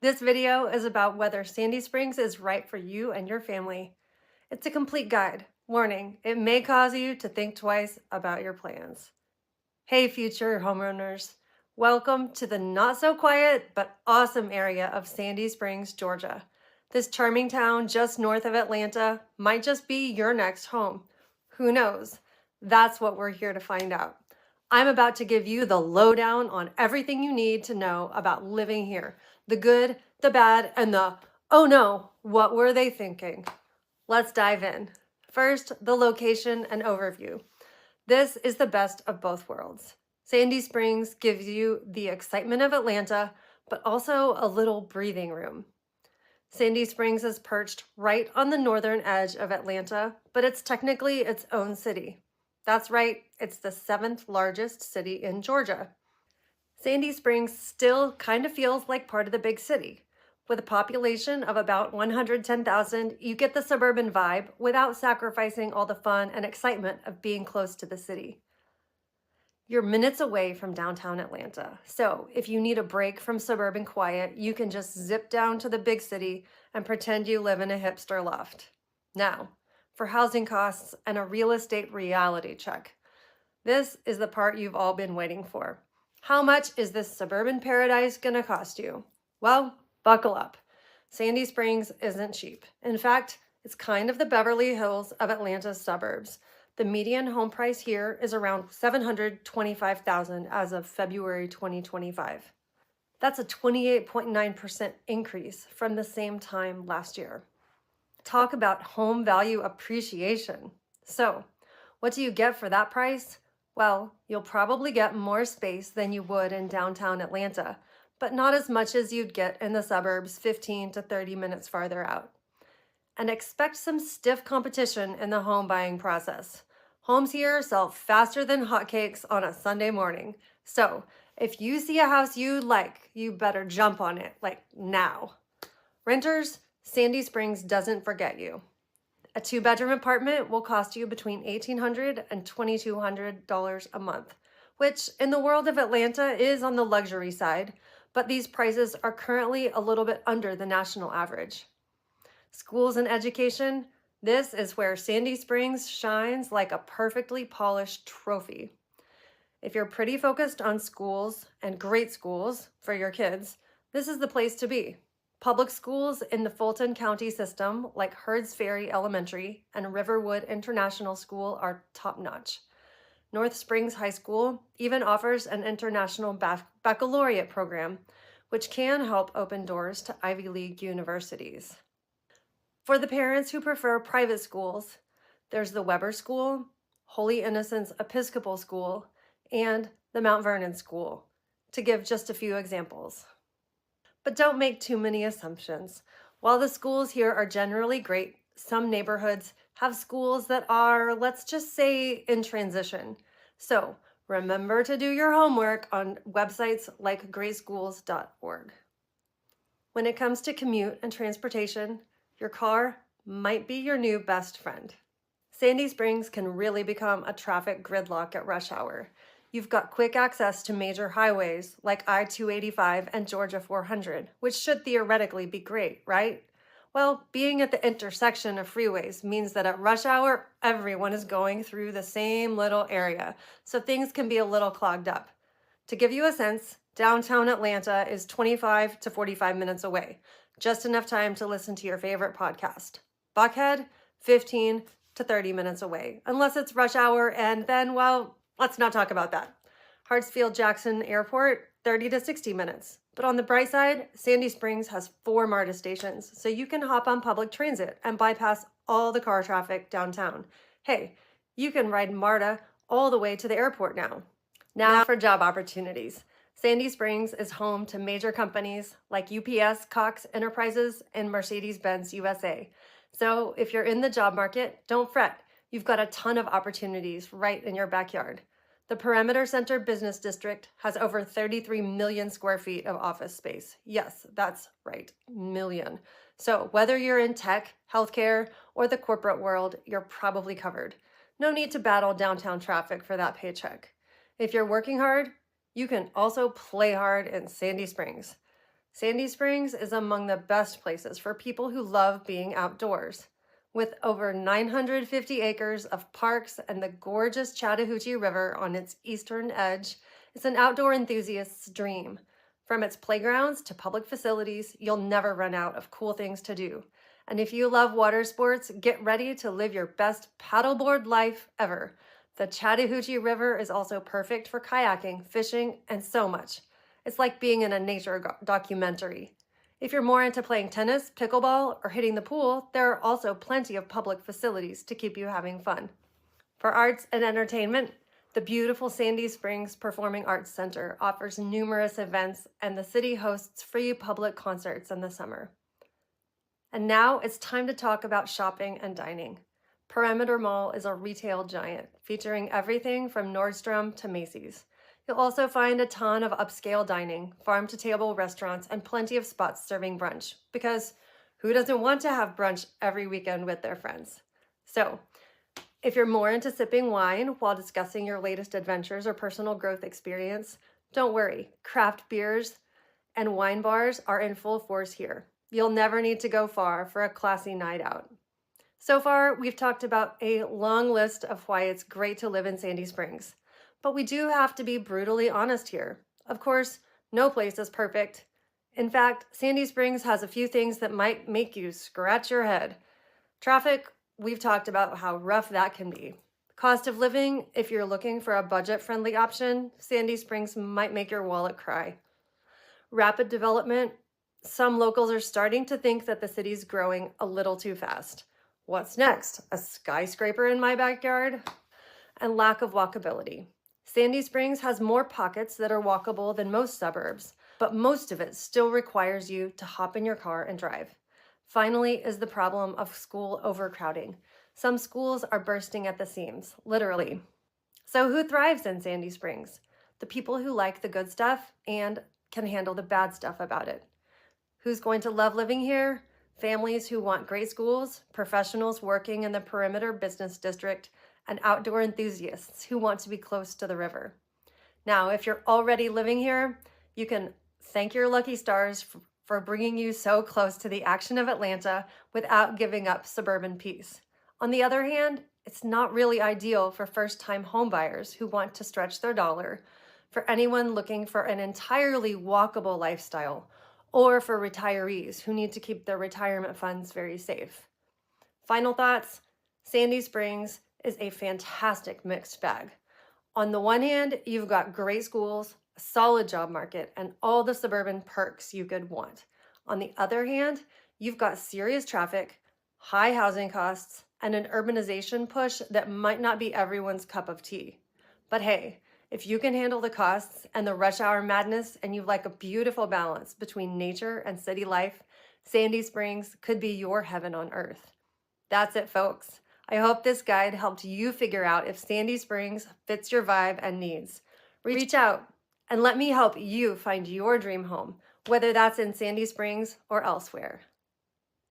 This video is about whether Sandy Springs is right for you and your family. It's a complete guide. Warning, it may cause you to think twice about your plans. Hey, future homeowners. Welcome to the not so quiet but awesome area of Sandy Springs, Georgia. This charming town just north of Atlanta might just be your next home. Who knows? That's what we're here to find out. I'm about to give you the lowdown on everything you need to know about living here. The good, the bad, and the, oh no, what were they thinking? Let's dive in. First, the location and overview. This is the best of both worlds. Sandy Springs gives you the excitement of Atlanta, but also a little breathing room. Sandy Springs is perched right on the northern edge of Atlanta, but it's technically its own city. That's right, it's the 7th largest city in Georgia. Sandy Springs still kind of feels like part of the big city. With a population of about 110,000, you get the suburban vibe without sacrificing all the fun and excitement of being close to the city. You're minutes away from downtown Atlanta, so if you need a break from suburban quiet, you can just zip down to the big city and pretend you live in a hipster loft. Now, for housing costs and a real estate reality check. This is the part you've all been waiting for. How much is this suburban paradise gonna cost you? Well, buckle up. Sandy Springs isn't cheap. In fact, it's kind of the Beverly Hills of Atlanta's suburbs. The median home price here is around $725,000 as of February 2025. That's a 28.9% increase from the same time last year. Talk about home value appreciation. So, what do you get for that price? Well, you'll probably get more space than you would in downtown Atlanta, but not as much as you'd get in the suburbs 15 to 30 minutes farther out. And expect some stiff competition in the home buying process. Homes here sell faster than hotcakes on a Sunday morning. So, if you see a house you like, you better jump on it, like now. Renters, Sandy Springs doesn't forget you. A 2-bedroom apartment will cost you between $1,800 and $2,200 a month, which in the world of Atlanta is on the luxury side, but these prices are currently a little bit under the national average. Schools and education, this is where Sandy Springs shines like a perfectly polished trophy. If you're pretty focused on schools and great schools for your kids, this is the place to be. Public schools in the Fulton County system, like Herds Ferry Elementary and Riverwood International School, are top-notch. North Springs High School even offers an international baccalaureate program, which can help open doors to Ivy League universities. For the parents who prefer private schools, there's the Weber School, Holy Innocents Episcopal School, and the Mount Vernon School, to give just a few examples. But don't make too many assumptions. While the schools here are generally great, some neighborhoods have schools that are, let's just say, in transition. So remember to do your homework on websites like greatschools.org. When it comes to commute and transportation, your car might be your new best friend. Sandy Springs can really become a traffic gridlock at rush hour. You've got quick access to major highways like I-285 and Georgia 400, which should theoretically be great, right? Well, being at the intersection of freeways means that at rush hour, everyone is going through the same little area, so things can be a little clogged up. To give you a sense, downtown Atlanta is 25 to 45 minutes away, just enough time to listen to your favorite podcast. Buckhead, 15 to 30 minutes away, unless it's rush hour, and then, well, let's not talk about that. Hartsfield-Jackson Airport, 30 to 60 minutes. But on the bright side, Sandy Springs has 4 MARTA stations, so you can hop on public transit and bypass all the car traffic downtown. Hey, you can ride MARTA all the way to the airport now. Now for job opportunities. Sandy Springs is home to major companies like UPS, Cox Enterprises, and Mercedes-Benz USA. So if you're in the job market, don't fret. You've got a ton of opportunities right in your backyard. The Perimeter Center Business District has over 33 million square feet of office space. Yes, that's right, million. So whether you're in tech, healthcare, or the corporate world, you're probably covered. No need to battle downtown traffic for that paycheck. If you're working hard, you can also play hard in Sandy Springs. Sandy Springs is among the best places for people who love being outdoors. With over 950 acres of parks and the gorgeous Chattahoochee River on its eastern edge, it's an outdoor enthusiast's dream. From its playgrounds to public facilities, you'll never run out of cool things to do. And if you love water sports, get ready to live your best paddleboard life ever. The Chattahoochee River is also perfect for kayaking, fishing, and so much. It's like being in a nature documentary. If you're more into playing tennis, pickleball, or hitting the pool, there are also plenty of public facilities to keep you having fun. For arts and entertainment, the beautiful Sandy Springs Performing Arts Center offers numerous events, and the city hosts free public concerts in the summer. And now it's time to talk about shopping and dining. Perimeter Mall is a retail giant, featuring everything from Nordstrom to Macy's. You'll also find a ton of upscale dining, farm-to-table restaurants, and plenty of spots serving brunch, because who doesn't want to have brunch every weekend with their friends? So, if you're more into sipping wine while discussing your latest adventures or personal growth experience, don't worry, craft beers and wine bars are in full force here. You'll never need to go far for a classy night out. So far, we've talked about a long list of why it's great to live in Sandy Springs. But we do have to be brutally honest here. Of course, no place is perfect. In fact, Sandy Springs has a few things that might make you scratch your head. Traffic, we've talked about how rough that can be. Cost of living, if you're looking for a budget-friendly option, Sandy Springs might make your wallet cry. Rapid development, some locals are starting to think that the city's growing a little too fast. What's next? A skyscraper in my backyard? And lack of walkability. Sandy Springs has more pockets that are walkable than most suburbs, but most of it still requires you to hop in your car and drive. Finally is the problem of school overcrowding. Some schools are bursting at the seams, literally. So who thrives in Sandy Springs? The people who like the good stuff and can handle the bad stuff about it. Who's going to love living here? Families who want great schools, professionals working in the perimeter business district, and outdoor enthusiasts who want to be close to the river. Now, if you're already living here, you can thank your lucky stars for bringing you so close to the action of Atlanta without giving up suburban peace. On the other hand, it's not really ideal for first-time homebuyers who want to stretch their dollar, for anyone looking for an entirely walkable lifestyle, or for retirees who need to keep their retirement funds very safe. Final thoughts, Sandy Springs is a fantastic mixed bag. On the one hand, you've got great schools, a solid job market, and all the suburban perks you could want. On the other hand, you've got serious traffic, high housing costs, and an urbanization push that might not be everyone's cup of tea. But hey, if you can handle the costs and the rush hour madness and you like a beautiful balance between nature and city life, Sandy Springs could be your heaven on earth. That's it, folks. I hope this guide helped you figure out if Sandy Springs fits your vibe and needs. Reach out and let me help you find your dream home, whether that's in Sandy Springs or elsewhere.